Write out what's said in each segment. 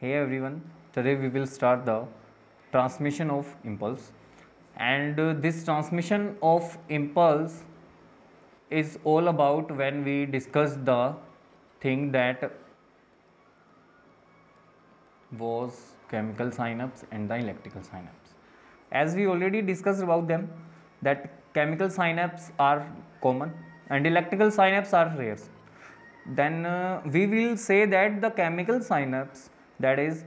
Hey everyone, today we will start the transmission of impulse, and this transmission of impulse is all about when we discuss the thing that was chemical synapse and the electrical synapse. As we already discussed about them, that chemical synapse are common and electrical synapse are rare. Then we will say that the chemical synapse, that is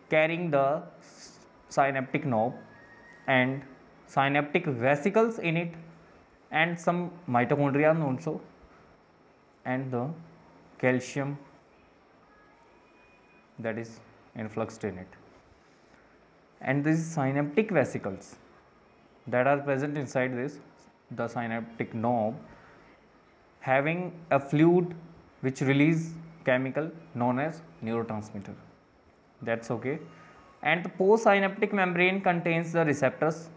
carrying the synaptic knob and synaptic vesicles in it and some mitochondria also, and the calcium that is influxed in it, and these synaptic vesicles that are present inside this, the synaptic knob, having a fluid which release chemical known as neurotransmitter. That's okay. And the postsynaptic membrane contains the receptors,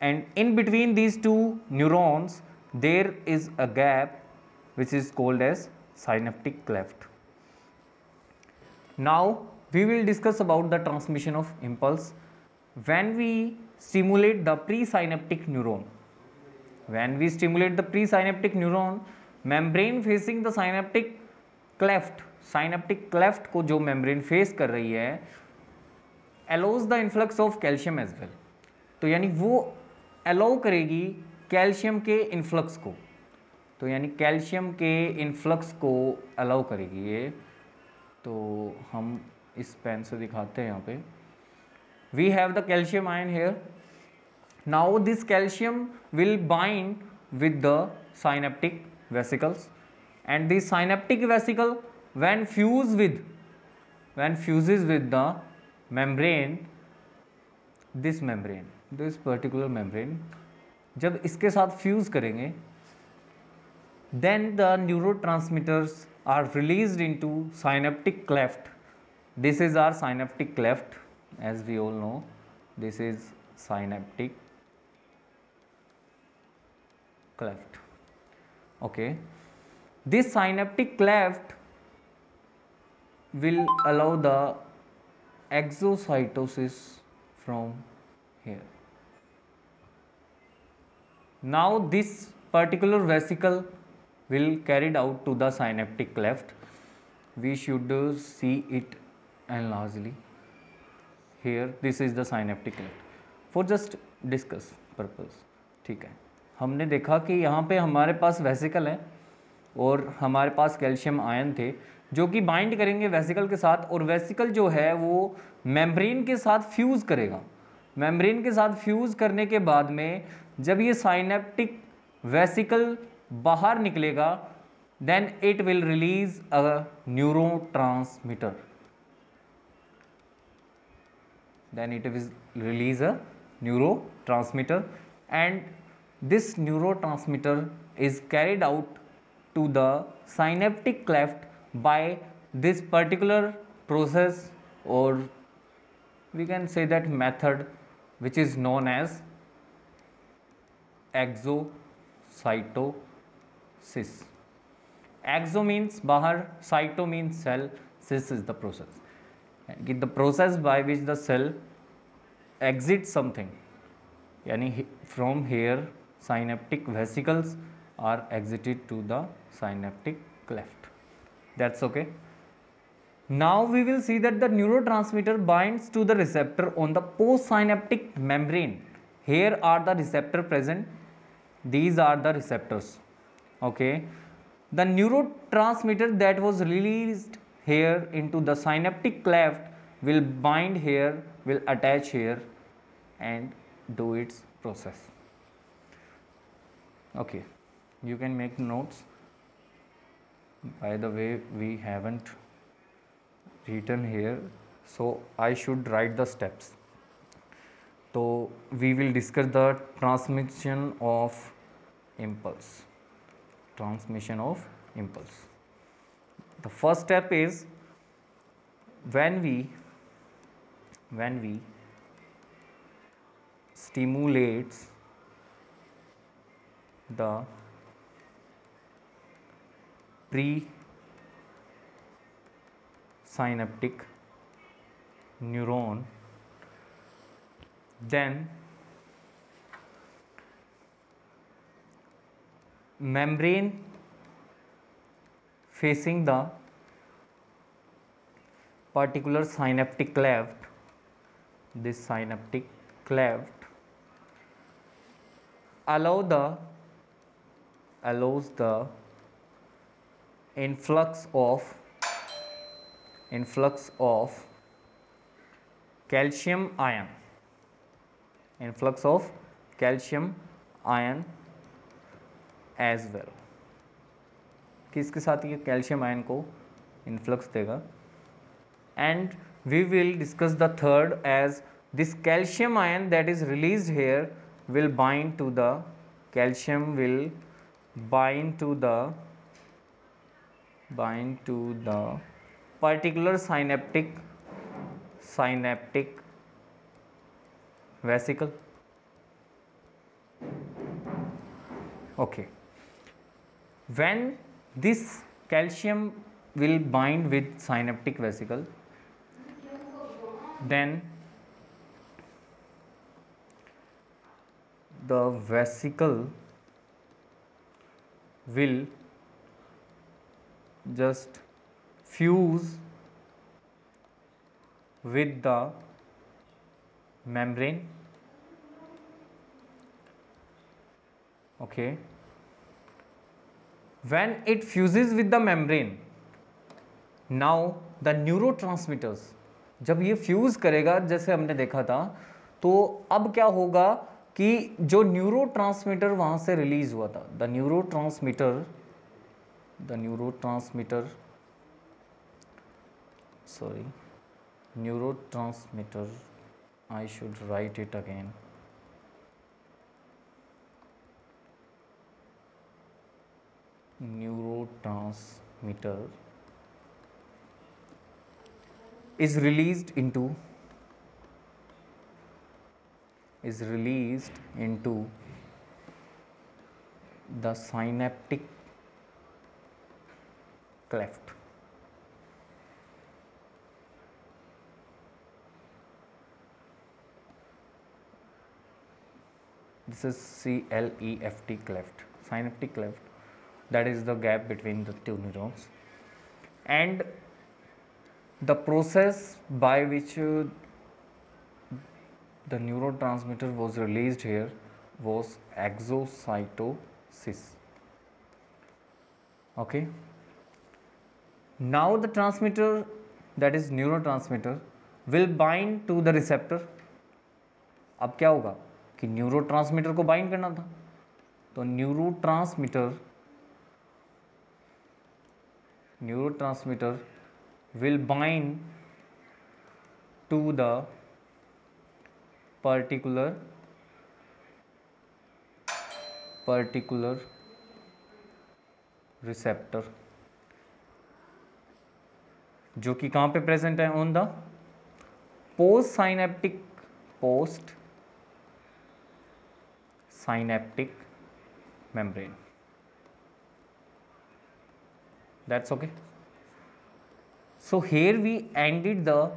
and in between these two neurons there is a gap which is called as synaptic cleft. Now we will discuss about the transmission of impulse when we stimulate the presynaptic neuron. When we stimulate the presynaptic neuron, membrane facing the synaptic cleft को जो membrane face कर रही है, allows the influx of calcium as well. तो यानी वो allow करेगी calcium के इन्फ्लक्स को, तो यानी कैल्शियम के इन्फ्लक्स को allow करेगी ये. तो हम इस पेन से दिखाते हैं यहाँ पे. We have the calcium ion here. Now this calcium will bind with the synaptic vesicles, and this synaptic vesicle when fuses with the membrane, this particular membrane, जब इसके साथ fuse करेंगे, then the neurotransmitters are released into synaptic cleft. This is our synaptic cleft, as we all know. This is synaptic cleft. Okay, this synaptic cleft will allow the exocytosis from here. Now this particular vesicle will carried out to the synaptic cleft. We should see it enlargely. Here this is the synaptic cleft for just discuss purpose. ठीक है, हमने देखा कि यहाँ पे हमारे पास vesicle है और हमारे पास कैल्शियम आयन थे जो कि बाइंड करेंगे वेसिकल के साथ, और वेसिकल जो है वो मेम्ब्रेन के साथ फ्यूज़ करेगा. मेम्ब्रेन के साथ फ्यूज़ करने के बाद में जब ये साइनेप्टिक वेसिकल बाहर निकलेगा, then it will release a neurotransmitter. Then it will release a neurotransmitter, and this neurotransmitter is carried out to the synaptic cleft by this particular process, or we can say that method, which is known as exocytosis. Exo means bahar, cyto means cell, cis is the process. The process by which the cell exits something, yani from here synaptic vesicles are exited to the synaptic cleft. That's okay. Now we will see that the neurotransmitter binds to the receptor on the postsynaptic membrane. Here are the receptor present. These are the receptors. Okay. The neurotransmitter that was released here into the synaptic cleft will bind here, will attach here and do its process. Okay, you can make notes. By the way, we haven't written here, so I should write the steps. So we will discuss the transmission of impulse. Transmission of impulse. The first step is when we stimulates the presynaptic neuron, then membrane facing the particular synaptic cleft, this synaptic cleft allows the influx of calcium ion, as well. किसके साथ ये calcium ion को influx देगा? And we will discuss the third, as this calcium ion that is released here will bind to the particular synaptic vesicle. Okay, when this calcium will bind with synaptic vesicle, then the vesicle will just fuse with the membrane. Okay, when it fuses with the membrane, now the neurotransmitters, जब ये fuse करेगा जैसे हमने देखा था, तो अब क्या होगा कि जो न्यूरोट्रांसमीटर वहाँ से रिलीज हुआ था, the neurotransmitter I should write it again. Neurotransmitter is released into the synaptic cleft. This is CLEFT, cleft, synaptic cleft. That is the gap between the two neurons, and the process by which the neurotransmitter was released here was exocytosis. Okay, now the transmitter, that is neurotransmitter, will bind to the receptor. अब क्या होगा कि neurotransmitter को bind करना था, तो neurotransmitter will bind to the particular receptor, जो कि कहाँ पे प्रेजेंट है? On the post synaptic membrane. That's okay. So here we ended the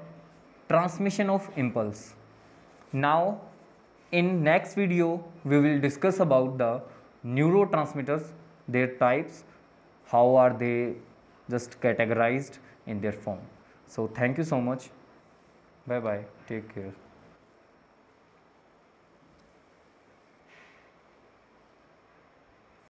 transmission of impulse. Now in next video we will discuss about the neurotransmitters, their types, how are they just categorized in their form. So thank you so much. Bye bye. Take care.